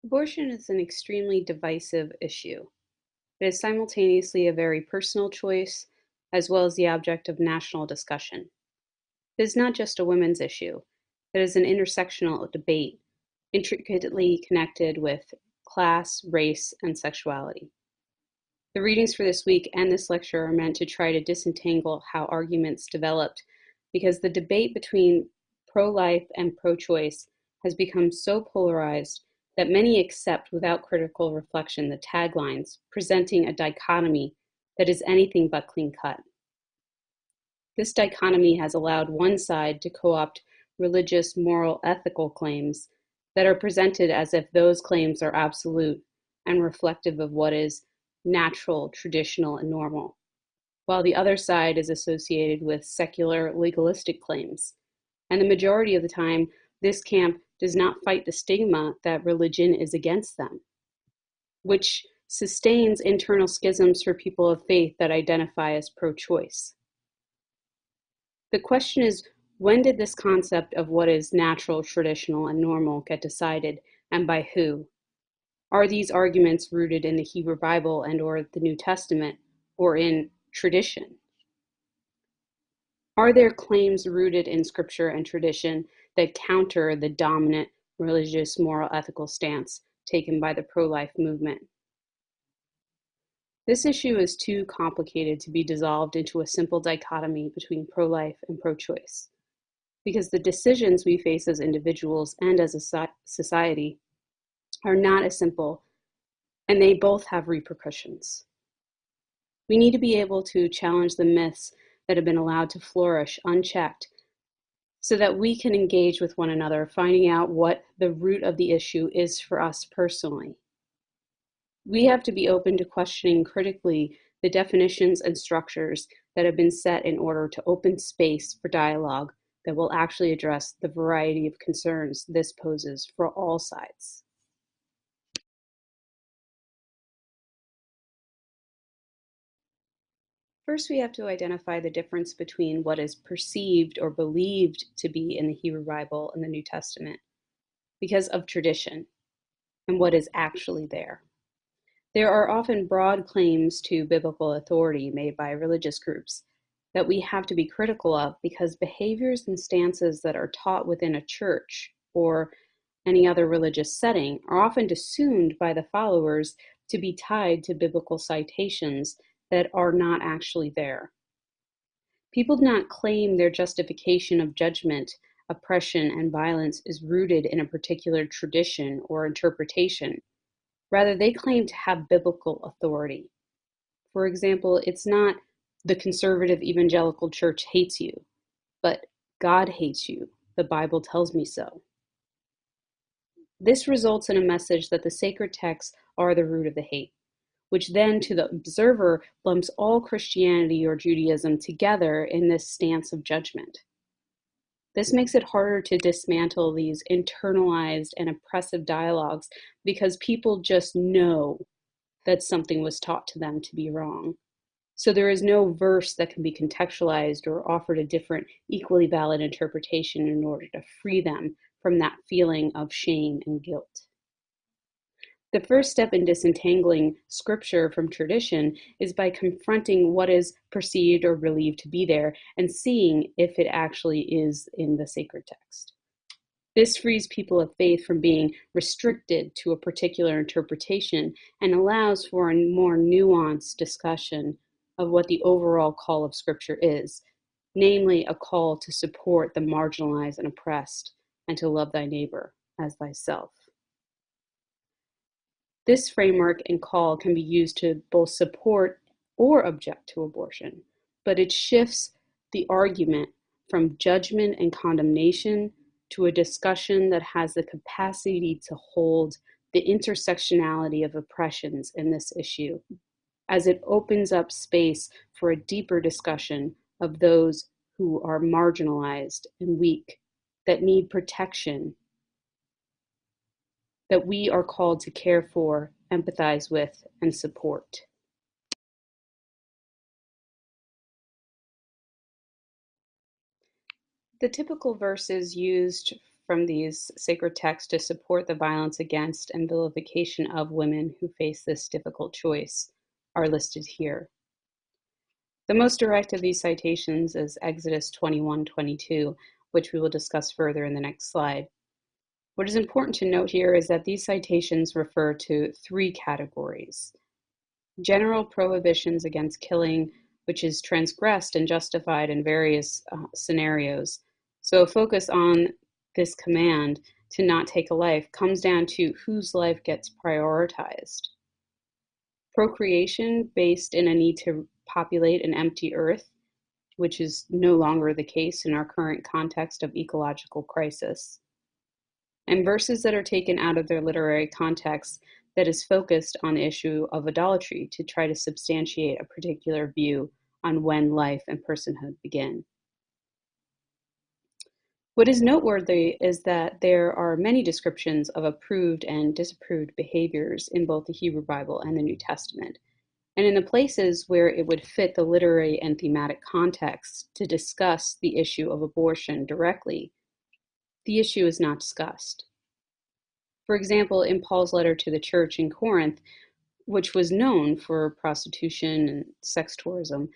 Abortion is an extremely divisive issue. It is simultaneously a very personal choice as well as the object of national discussion. It is not just a women's issue, it is an intersectional debate, intricately connected with class, race, and sexuality. The readings for this week and this lecture are meant to try to disentangle how arguments developed because the debate between pro-life and pro-choice has become so polarized that many accept without critical reflection the taglines presenting a dichotomy that is anything but clean-cut. This dichotomy has allowed one side to co-opt religious, moral, ethical claims that are presented as if those claims are absolute and reflective of what is natural, traditional, and normal, while the other side is associated with secular, legalistic claims. And the majority of the time, this camp does not fight the stigma that religion is against them, which sustains internal schisms for people of faith that identify as pro-choice. The question is, when did this concept of what is natural, traditional, and normal get decided, and by who? Are these arguments rooted in the Hebrew Bible and or the New Testament, or in tradition? Are there claims rooted in scripture and tradition that counter the dominant religious, moral, ethical stance taken by the pro-life movement? This issue is too complicated to be dissolved into a simple dichotomy between pro-life and pro-choice, because the decisions we face as individuals and as a society are not as simple, and they both have repercussions. We need to be able to challenge the myths that have been allowed to flourish unchecked so that we can engage with one another, finding out what the root of the issue is for us personally. We have to be open to questioning critically the definitions and structures that have been set in order to open space for dialogue that will actually address the variety of concerns this poses for all sides. First, we have to identify the difference between what is perceived or believed to be in the Hebrew Bible and the New Testament because of tradition and what is actually there. There are often broad claims to biblical authority made by religious groups that we have to be critical of because behaviors and stances that are taught within a church or any other religious setting are often assumed by the followers to be tied to biblical citations that are not actually there. People do not claim their justification of judgment, oppression, and violence is rooted in a particular tradition or interpretation. Rather, they claim to have biblical authority. For example, it's not the conservative evangelical church hates you, but God hates you. The Bible tells me so. This results in a message that the sacred texts are the root of the hate, which then to the observer lumps all Christianity or Judaism together in this stance of judgment. This makes it harder to dismantle these internalized and oppressive dialogues because people just know that something was taught to them to be wrong. So there is no verse that can be contextualized or offered a different, equally valid interpretation in order to free them from that feeling of shame and guilt. The first step in disentangling scripture from tradition is by confronting what is perceived or believed to be there and seeing if it actually is in the sacred text. This frees people of faith from being restricted to a particular interpretation and allows for a more nuanced discussion of what the overall call of Scripture is, namely a call to support the marginalized and oppressed and to love thy neighbor as thyself. This framework and call can be used to both support or object to abortion, but it shifts the argument from judgment and condemnation to a discussion that has the capacity to hold the intersectionality of oppressions in this issue, as it opens up space for a deeper discussion of those who are marginalized and weak, that need protection, that we are called to care for, empathize with, and support. The typical verses used from these sacred texts to support the violence against and vilification of women who face this difficult choice are listed here. The most direct of these citations is Exodus 21:22, which we will discuss further in the next slide. What is important to note here is that these citations refer to three categories: general prohibitions against killing, which is transgressed and justified in various scenarios. So a focus on this command to not take a life comes down to whose life gets prioritized. Procreation based in a need to populate an empty earth, which is no longer the case in our current context of ecological crisis. And verses that are taken out of their literary context that is focused on the issue of idolatry to try to substantiate a particular view on when life and personhood begin. What is noteworthy is that there are many descriptions of approved and disapproved behaviors in both the Hebrew Bible and the New Testament. And in the places where it would fit the literary and thematic context to discuss the issue of abortion directly, the issue is not discussed. For example, in Paul's letter to the church in Corinth, which was known for prostitution and sex tourism,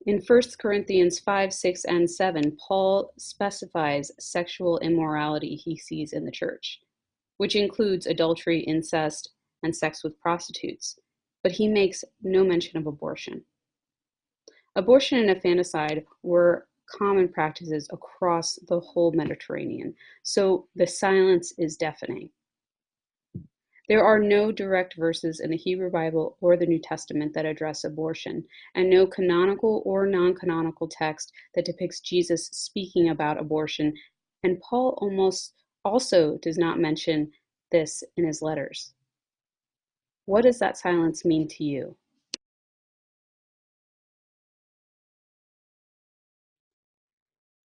in 1 Corinthians 5, 6, and 7, Paul specifies sexual immorality he sees in the church, which includes adultery, incest, and sex with prostitutes, but he makes no mention of abortion. Abortion and infanticide were common practices across the whole Mediterranean, so the silence is deafening. There are no direct verses in the Hebrew Bible or the New Testament that address abortion, and no canonical or non-canonical text that depicts Jesus speaking about abortion, and Paul almost also does not mention this in his letters. What does that silence mean to you?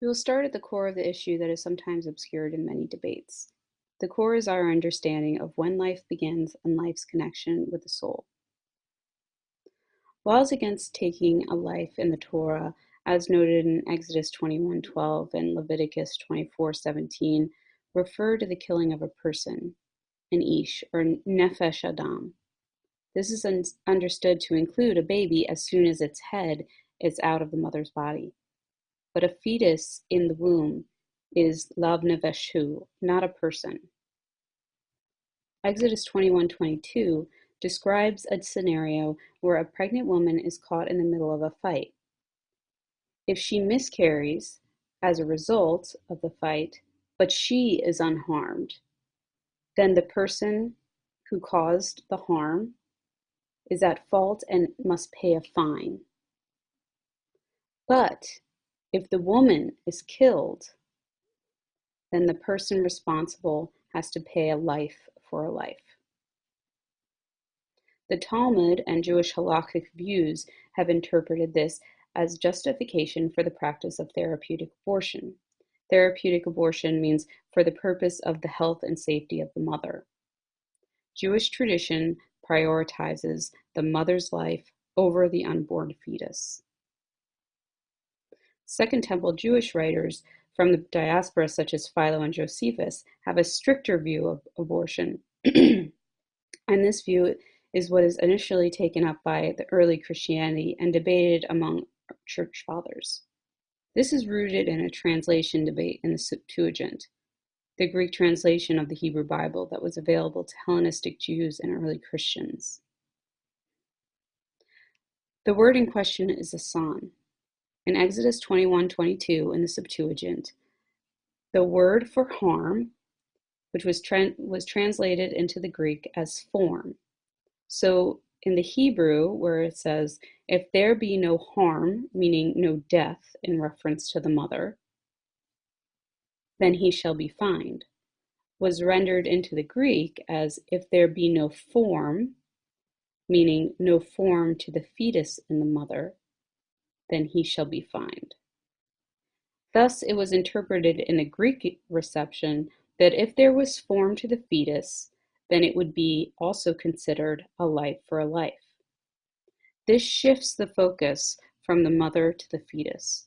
We will start at the core of the issue that is sometimes obscured in many debates. The core is our understanding of when life begins and life's connection with the soul. Laws against taking a life in the Torah, as noted in Exodus 21:12 and Leviticus 24:17, refer to the killing of a person, an ish, or nefesh adam. This is understood to include a baby as soon as its head is out of the mother's body. But a fetus in the womb is lav neveshu, not a person. Exodus 21:22 describes a scenario where a pregnant woman is caught in the middle of a fight. If she miscarries as a result of the fight, but she is unharmed, then the person who caused the harm is at fault and must pay a fine. But if the woman is killed, then the person responsible has to pay a life for a life. The Talmud and Jewish halakhic views have interpreted this as justification for the practice of therapeutic abortion. Therapeutic abortion means for the purpose of the health and safety of the mother. Jewish tradition prioritizes the mother's life over the unborn fetus. Second Temple Jewish writers from the diaspora, such as Philo and Josephus, have a stricter view of abortion. And this view is what is initially taken up by the early Christianity and debated among church fathers. This is rooted in a translation debate in the Septuagint, the Greek translation of the Hebrew Bible that was available to Hellenistic Jews and early Christians. The word in question is asan. In Exodus 21:22 in the Septuagint, the word for harm, which was translated into the Greek as form. So in the Hebrew, where it says, if there be no harm, meaning no death in reference to the mother, then he shall be fined, was rendered into the Greek as if there be no form, meaning no form to the fetus in the mother, then he shall be fined. Thus, it was interpreted in the Greek reception that if there was form to the fetus, then it would be also considered a life for a life. This shifts the focus from the mother to the fetus.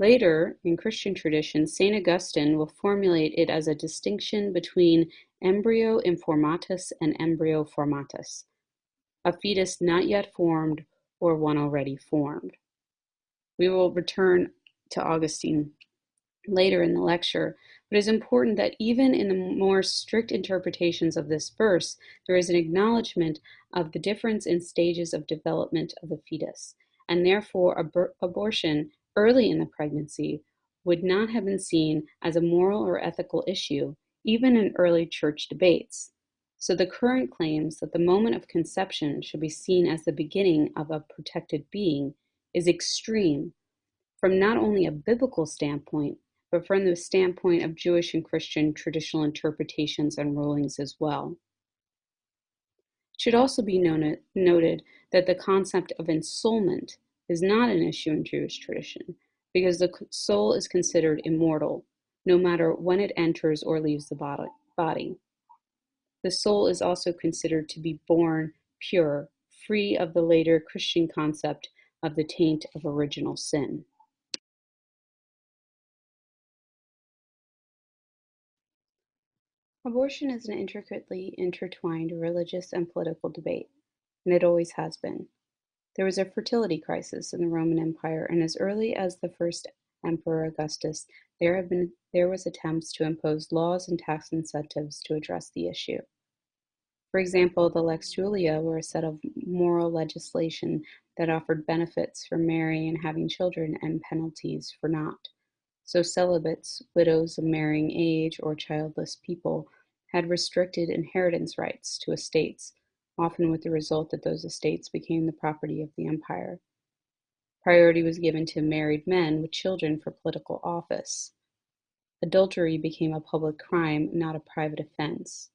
Later, in Christian tradition, St. Augustine will formulate it as a distinction between embryo informatus and embryo formatus, a fetus not yet formed or one already formed. We will return to Augustine later in the lecture, but it is important that even in the more strict interpretations of this verse, there is an acknowledgement of the difference in stages of development of the fetus, and therefore abortion early in the pregnancy would not have been seen as a moral or ethical issue, even in early church debates. So the current claims that the moment of conception should be seen as the beginning of a protected being is extreme from not only a biblical standpoint, but from the standpoint of Jewish and Christian traditional interpretations and rulings as well. It should also be noted that the concept of ensoulment is not an issue in Jewish tradition, because the soul is considered immortal, no matter when it enters or leaves the body. The soul is also considered to be born pure, free of the later Christian concept of the taint of original sin. Abortion is an intricately intertwined religious and political debate, and it always has been. There was a fertility crisis in the Roman Empire, and as early as the first Emperor Augustus, there was attempts to impose laws and tax incentives to address the issue. For example, the Lex Julia were a set of moral legislation that offered benefits for marrying and having children and penalties for not. So celibates, widows of marrying age, or childless people had restricted inheritance rights to estates, often with the result that those estates became the property of the empire. Priority was given to married men with children for political office. Adultery became a public crime, not a private offense.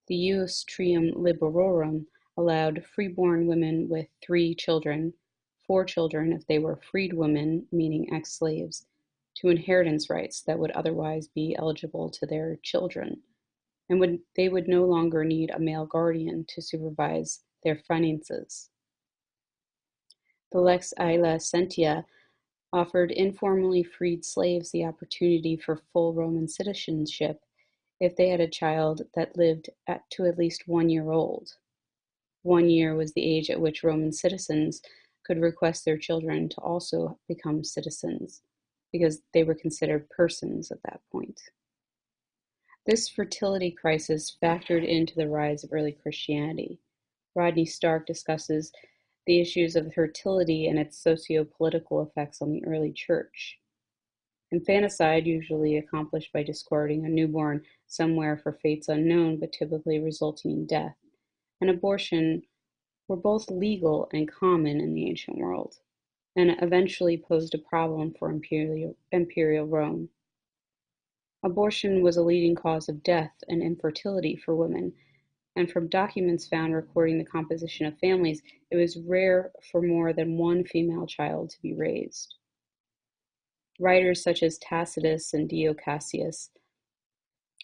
The Jus Trium Liberorum allowed freeborn women with 3 children, 4 children if they were freed women, meaning ex-slaves, to inheritance rights that would otherwise be eligible to their children, and they would no longer need a male guardian to supervise their finances. The Lex Aela Sentia offered informally freed slaves the opportunity for full Roman citizenship if they had a child that lived to at least 1 year old. 1 year was the age at which Roman citizens could request their children to also become citizens, because they were considered persons at that point. This fertility crisis factored into the rise of early Christianity. Rodney Stark discusses the issues of fertility and its socio-political effects on the early church. Infanticide, usually accomplished by discarding a newborn somewhere for fates unknown, but typically resulting in death, and abortion were both legal and common in the ancient world, and eventually posed a problem for imperial Rome. Abortion was a leading cause of death and infertility for women, and from documents found recording the composition of families, it was rare for more than one female child to be raised. Writers such as Tacitus and Dio Cassius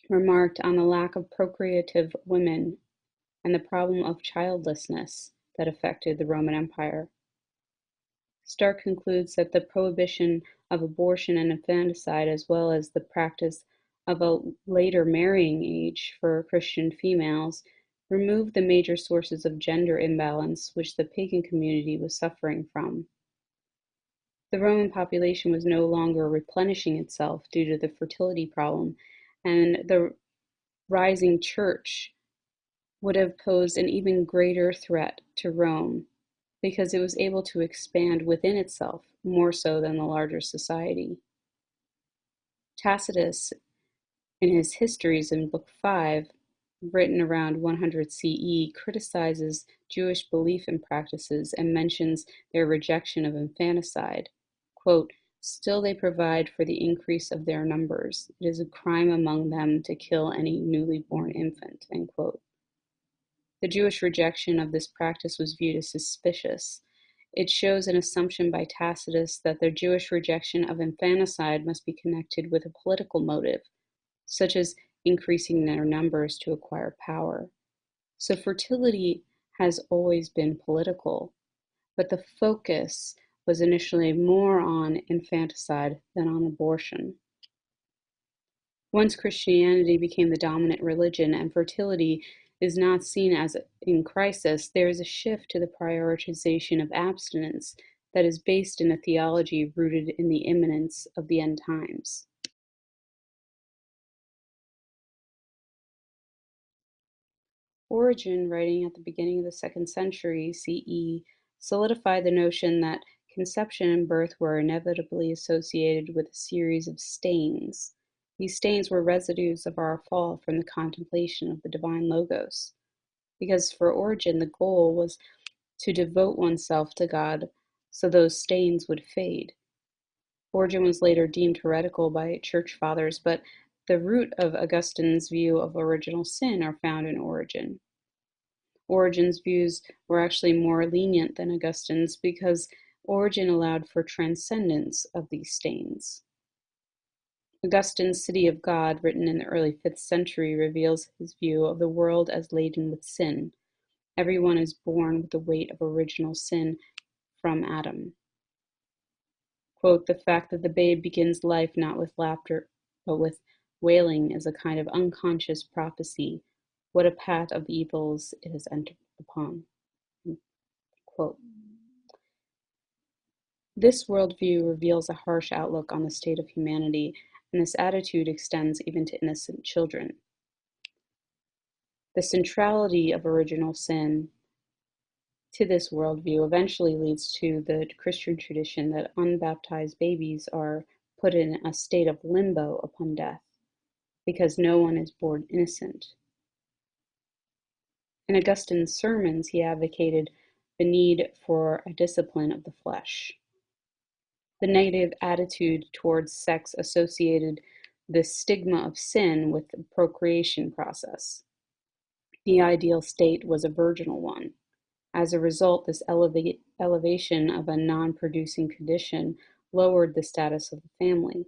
remarked on the lack of procreative women and the problem of childlessness that affected the Roman Empire. Stark concludes that the prohibition of abortion and infanticide, as well as the practice of a later marrying age for Christian females, removed the major sources of gender imbalance which the pagan community was suffering from. The Roman population was no longer replenishing itself due to the fertility problem, and the rising church would have posed an even greater threat to Rome because it was able to expand within itself more so than the larger society. Tacitus, in his Histories in Book 5, written around 100 CE, criticizes Jewish belief and practices and mentions their rejection of infanticide. Quote, "Still they provide for the increase of their numbers. It is a crime among them to kill any newly born infant." End quote. The Jewish rejection of this practice was viewed as suspicious. It shows an assumption by Tacitus that their Jewish rejection of infanticide must be connected with a political motive, such as increasing their numbers to acquire power. So fertility has always been political, but the focus was initially more on infanticide than on abortion. Once Christianity became the dominant religion and fertility is not seen as in crisis, there is a shift to the prioritization of abstinence that is based in a theology rooted in the imminence of the end times. Origen, writing at the beginning of the 2nd century CE, solidified the notion that conception and birth were inevitably associated with a series of stains. These stains were residues of our fall from the contemplation of the divine Logos. Because for Origen, the goal was to devote oneself to God so those stains would fade. Origen was later deemed heretical by church fathers, but the root of Augustine's view of original sin are found in Origen. Origen's views were actually more lenient than Augustine's because Origen allowed for transcendence of these stains. Augustine's City of God, written in the early 5th century, reveals his view of the world as laden with sin. Everyone is born with the weight of original sin from Adam. Quote, the fact that the babe begins life not with laughter, but with wailing is a kind of unconscious prophecy. What a path of evils it has entered upon. Quote. This worldview reveals a harsh outlook on the state of humanity, and this attitude extends even to innocent children. The centrality of original sin to this worldview eventually leads to the Christian tradition that unbaptized babies are put in a state of limbo upon death, because no one is born innocent. In Augustine's sermons, he advocated the need for a discipline of the flesh. The negative attitude towards sex associated the stigma of sin with the procreation process. The ideal state was a virginal one. As a result, this elevation of a non-producing condition lowered the status of the family.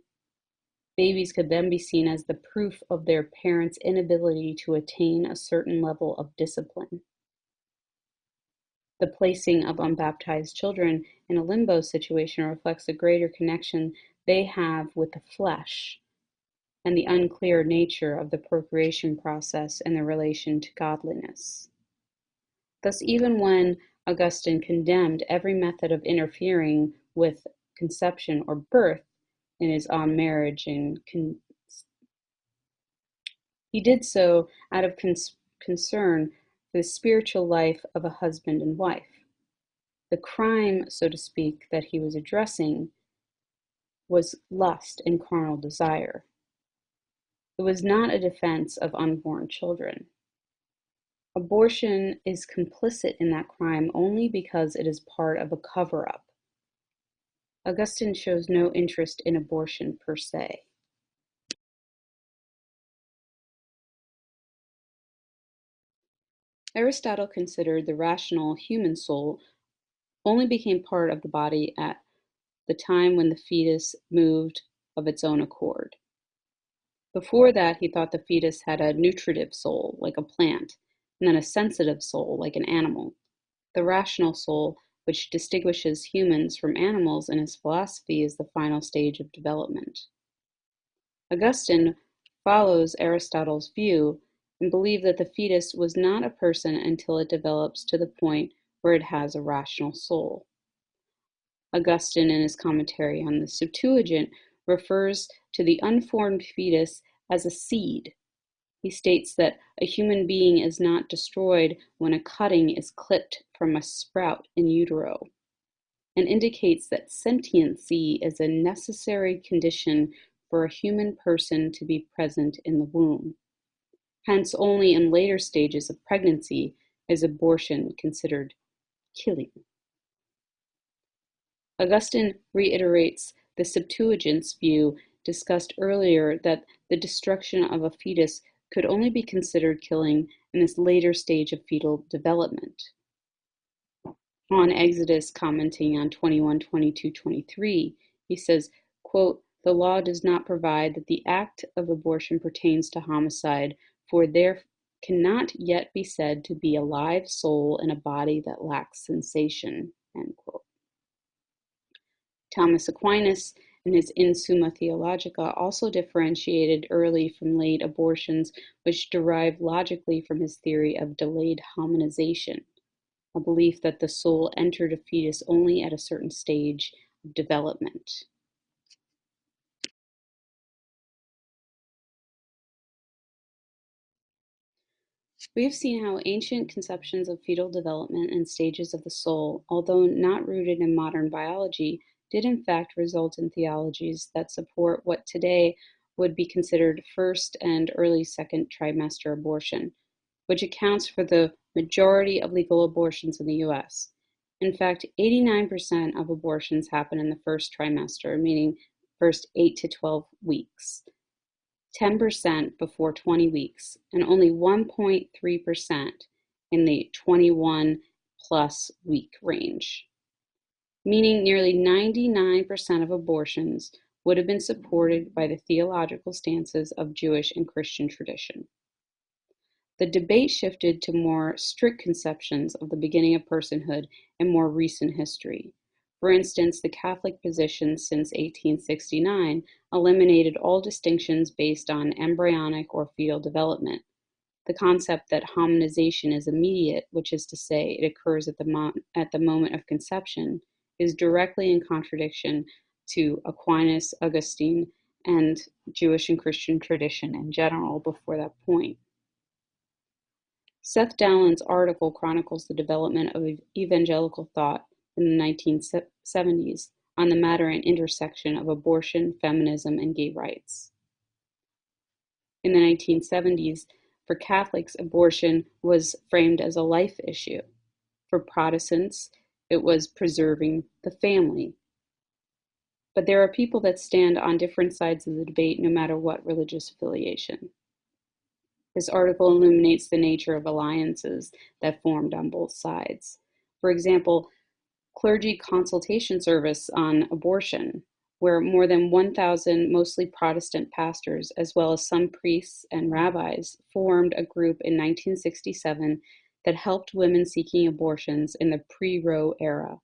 Babies could then be seen as the proof of their parents' inability to attain a certain level of discipline. The placing of unbaptized children in a limbo situation reflects a greater connection they have with the flesh and the unclear nature of the procreation process and their relation to godliness. Thus, even when Augustine condemned every method of interfering with conception or birth in his On Marriage, and he did so out of concern for the spiritual life of a husband and wife. The crime, so to speak, that he was addressing was lust and carnal desire. It was not a defense of unborn children. Abortion is complicit in that crime only because it is part of a cover-up. Augustine shows no interest in abortion per se. Aristotle considered the rational human soul only became part of the body at the time when the fetus moved of its own accord. Before that, he thought the fetus had a nutritive soul, like a plant, and then a sensitive soul, like an animal. The rational soul, which distinguishes humans from animals in his philosophy, is the final stage of development. Augustine follows Aristotle's view and believed that the fetus was not a person until it develops to the point where it has a rational soul. Augustine, in his commentary on the Septuagint, refers to the unformed fetus as a seed. He states that a human being is not destroyed when a cutting is clipped from a sprout in utero, and indicates that sentiency is a necessary condition for a human person to be present in the womb. Hence, only in later stages of pregnancy is abortion considered killing. Augustine reiterates the Septuagint's view discussed earlier that the destruction of a fetus could only be considered killing in this later stage of fetal development. On Exodus, commenting on 21:22-23, he says, quote, the law does not provide that the act of abortion pertains to homicide, for there cannot yet be said to be a live soul in a body that lacks sensation, end quote. Thomas Aquinas, in his In Summa Theologica, also differentiated early from late abortions, which derived logically from his theory of delayed hominization, a belief that the soul entered a fetus only at a certain stage of development. We have seen how ancient conceptions of fetal development and stages of the soul, although not rooted in modern biology, did in fact result in theologies that support what today would be considered first and early second trimester abortion, which accounts for the majority of legal abortions in the US. In fact, 89% of abortions happen in the first trimester, meaning first 8 to 12 weeks. 10% before 20 weeks, and only 1.3% in the 21+ week range, meaning nearly 99% of abortions would have been supported by the theological stances of Jewish and Christian tradition. The debate shifted to more strict conceptions of the beginning of personhood in more recent history. For instance, the Catholic position since 1869 eliminated all distinctions based on embryonic or fetal development. The concept that hominization is immediate, which is to say it occurs at the moment of conception, is directly in contradiction to Aquinas, Augustine, and Jewish and Christian tradition in general before that point. Seth Dowland's article chronicles the development of evangelical thought in the 1970s on the matter and intersection of abortion, feminism, and gay rights. In the 1970s, for Catholics, abortion was framed as a life issue. For Protestants, it was preserving the family. But there are people that stand on different sides of the debate no matter what religious affiliation. This article illuminates the nature of alliances that formed on both sides. For example, clergy consultation service on abortion, where more than 1,000 mostly Protestant pastors, as well as some priests and rabbis, formed a group in 1967 that helped women seeking abortions in the pre-Roe era.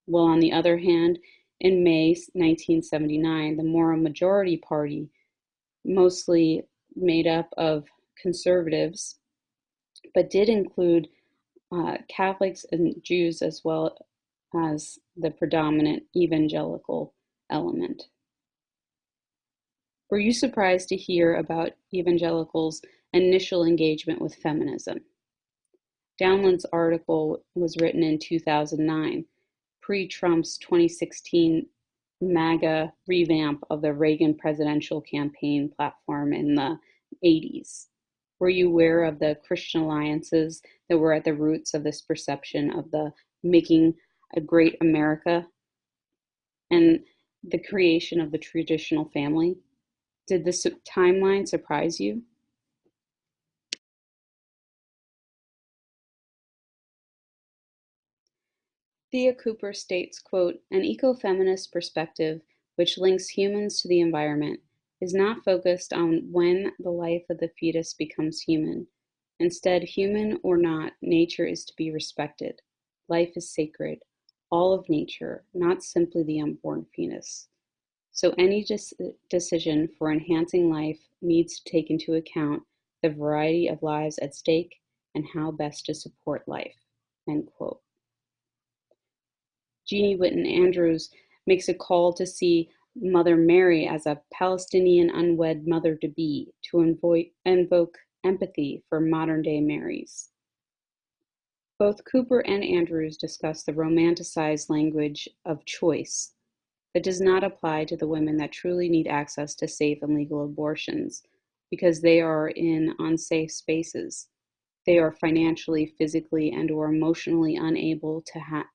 While on the other hand, in May 1979, the Moral Majority Party, mostly made up of conservatives, but did include Catholics and Jews as well as the predominant evangelical element. Were you surprised to hear about evangelicals' initial engagement with feminism? Downland's article was written in 2009, pre-Trump's 2016 MAGA revamp of the Reagan presidential campaign platform in the 80s. Were you aware of the Christian alliances that were at the roots of this perception of the making a great America and the creation of the traditional family? Did this timeline surprise you? Thea Cooper states, quote, "An ecofeminist perspective, which links humans to the environment, is not focused on when the life of the fetus becomes human. Instead, human or not, nature is to be respected. Life is sacred, all of nature, not simply the unborn fetus. So any decision for enhancing life needs to take into account the variety of lives at stake and how best to support life." End quote. Jeannie Whitten Andrews makes a call to see Mother Mary as a Palestinian unwed mother-to-be to invoke empathy for modern-day Marys. Both Cooper and Andrews discuss the romanticized language of choice that does not apply to the women that truly need access to safe and legal abortions because they are in unsafe spaces. They are financially, physically, and/or emotionally unable to have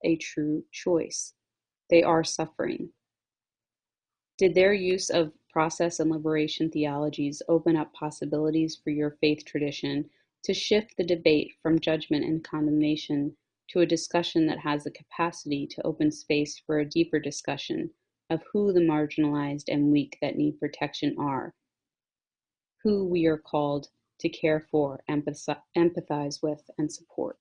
a true choice. They are suffering. Did their use of process and liberation theologies open up possibilities for your faith tradition to shift the debate from judgment and condemnation to a discussion that has the capacity to open space for a deeper discussion of who the marginalized and weak that need protection are, who we are called to care for, empathize with, and support?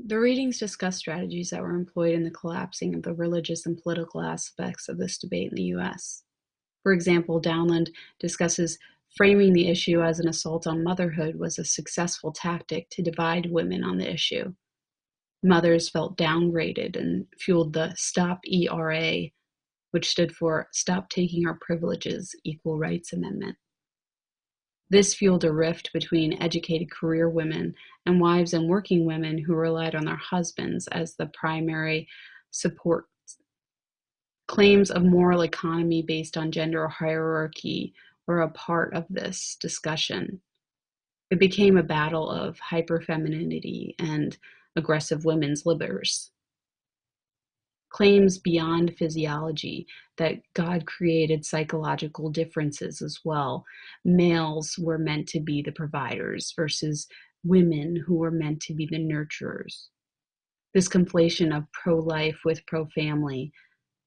The readings discuss strategies that were employed in the collapsing of the religious and political aspects of this debate in the US. For example, Downland discusses framing the issue as an assault on motherhood was a successful tactic to divide women on the issue. Mothers felt downgraded and fueled the Stop ERA, which stood for Stop Taking Our Privileges, Equal Rights Amendment. This fueled a rift between educated career women and wives and working women who relied on their husbands as the primary support. Claims of moral economy based on gender hierarchy were a part of this discussion. It became a battle of hyperfemininity and aggressive women's libers. Claims beyond physiology that God created psychological differences as well. Males were meant to be the providers versus women who were meant to be the nurturers. This conflation of pro-life with pro-family,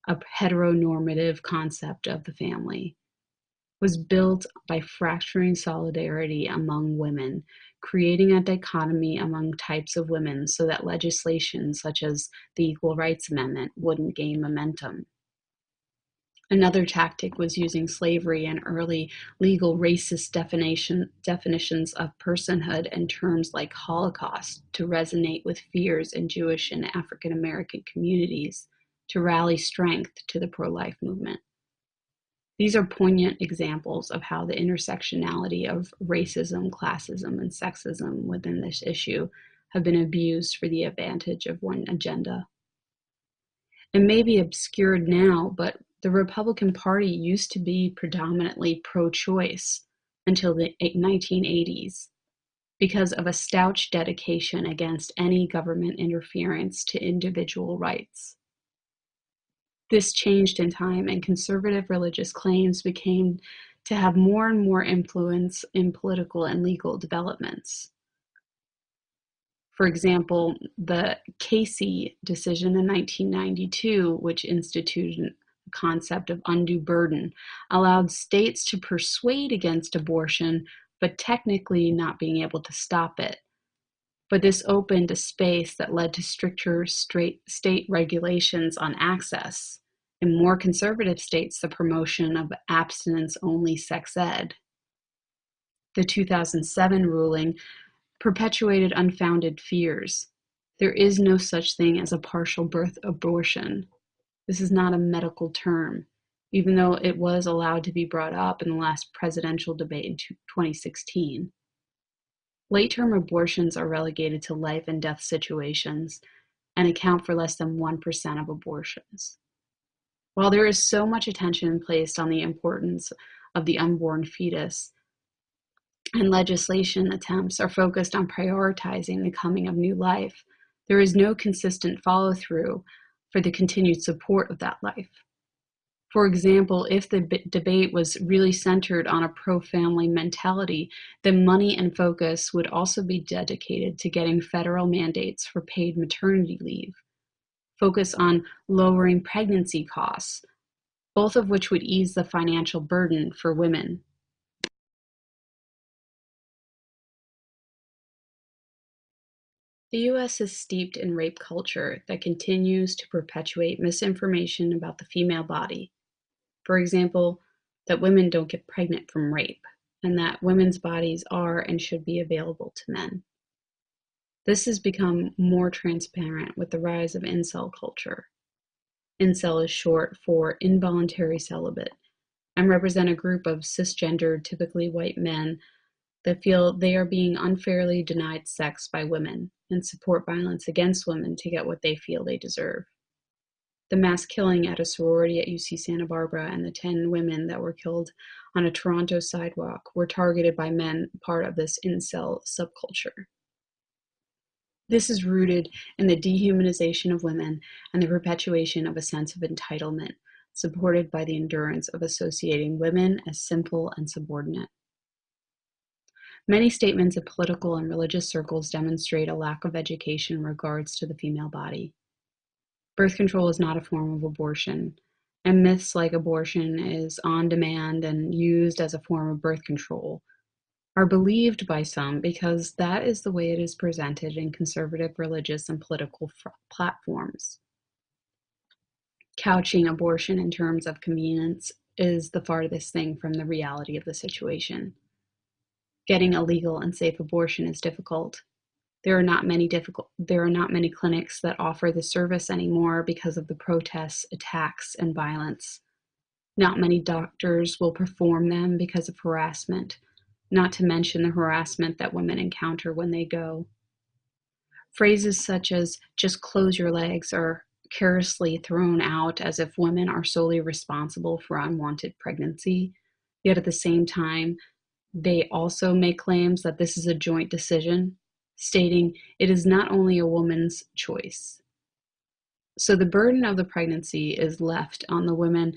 a heteronormative concept of the family, was built by fracturing solidarity among women, creating a dichotomy among types of women so that legislation such as the Equal Rights Amendment wouldn't gain momentum. Another tactic was using slavery and early legal racist definitions of personhood and terms like Holocaust to resonate with fears in Jewish and African American communities to rally strength to the pro-life movement. These are poignant examples of how the intersectionality of racism, classism, and sexism within this issue have been abused for the advantage of one agenda. It may be obscured now, but the Republican Party used to be predominantly pro-choice until the 1980s because of a staunch dedication against any government interference to individual rights. This changed in time, and conservative religious claims became to have more and more influence in political and legal developments. For example, the Casey decision in 1992, which instituted the concept of undue burden, allowed states to persuade against abortion, but technically not being able to stop it. But this opened a space that led to stricter state regulations on access. In more conservative states, the promotion of abstinence-only sex ed. The 2007 ruling perpetuated unfounded fears. There is no such thing as a partial birth abortion. This is not a medical term, even though it was allowed to be brought up in the last presidential debate in 2016. Late-term abortions are relegated to life and death situations and account for less than 1% of abortions. While there is so much attention placed on the importance of the unborn fetus, and legislation attempts are focused on prioritizing the coming of new life, there is no consistent follow-through for the continued support of that life. For example, if the debate was really centered on a pro-family mentality, then money and focus would also be dedicated to getting federal mandates for paid maternity leave, focus on lowering pregnancy costs, both of which would ease the financial burden for women. The US is steeped in rape culture that continues to perpetuate misinformation about the female body. For example, that women don't get pregnant from rape, and that women's bodies are and should be available to men. This has become more transparent with the rise of incel culture. Incel is short for involuntary celibate and represent a group of cisgendered, typically white men that feel they are being unfairly denied sex by women and support violence against women to get what they feel they deserve. The mass killing at a sorority at UC Santa Barbara and the 10 women that were killed on a Toronto sidewalk were targeted by men, part of this incel subculture. This is rooted in the dehumanization of women and the perpetuation of a sense of entitlement, supported by the endurance of associating women as simple and subordinate. Many statements in political and religious circles demonstrate a lack of education in regards to the female body. Birth control is not a form of abortion, and myths like abortion is on demand and used as a form of birth control are believed by some because that is the way it is presented in conservative religious and political platforms. Couching abortion in terms of convenience is the farthest thing from the reality of the situation. Getting a legal and safe abortion is difficult. There are not many clinics that offer the service anymore because of the protests, attacks, and violence. Not many doctors will perform them because of harassment, not to mention the harassment that women encounter when they go. Phrases such as "just close your legs" are carelessly thrown out as if women are solely responsible for unwanted pregnancy, yet at the same time, they also make claims that this is a joint decision, stating it is not only a woman's choice. So the burden of the pregnancy is left on the women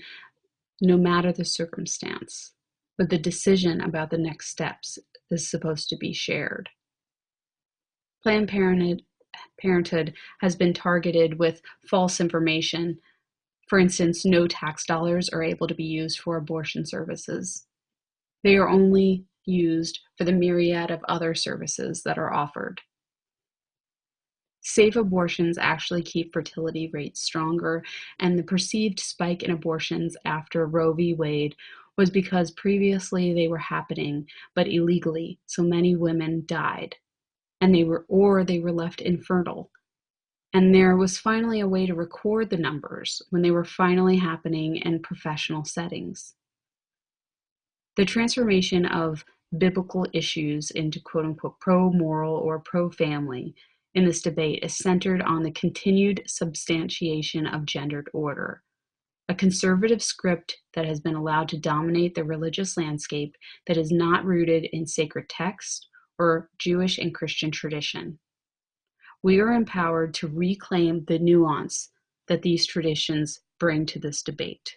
no matter the circumstance, but the decision about the next steps is supposed to be shared. Planned Parenthood has been targeted with false information. For instance, no tax dollars are able to be used for abortion services. They are only used for the myriad of other services that are offered. Safe abortions actually keep fertility rates stronger, and the perceived spike in abortions after Roe v. Wade was because previously they were happening, but illegally, so many women died, and they were left infertile. And there was finally a way to record the numbers when they were finally happening in professional settings. The transformation of biblical issues into quote-unquote pro-moral or pro-family in this debate is centered on the continued substantiation of gendered order, a conservative script that has been allowed to dominate the religious landscape that is not rooted in sacred text or Jewish and Christian tradition. We are empowered to reclaim the nuance that these traditions bring to this debate.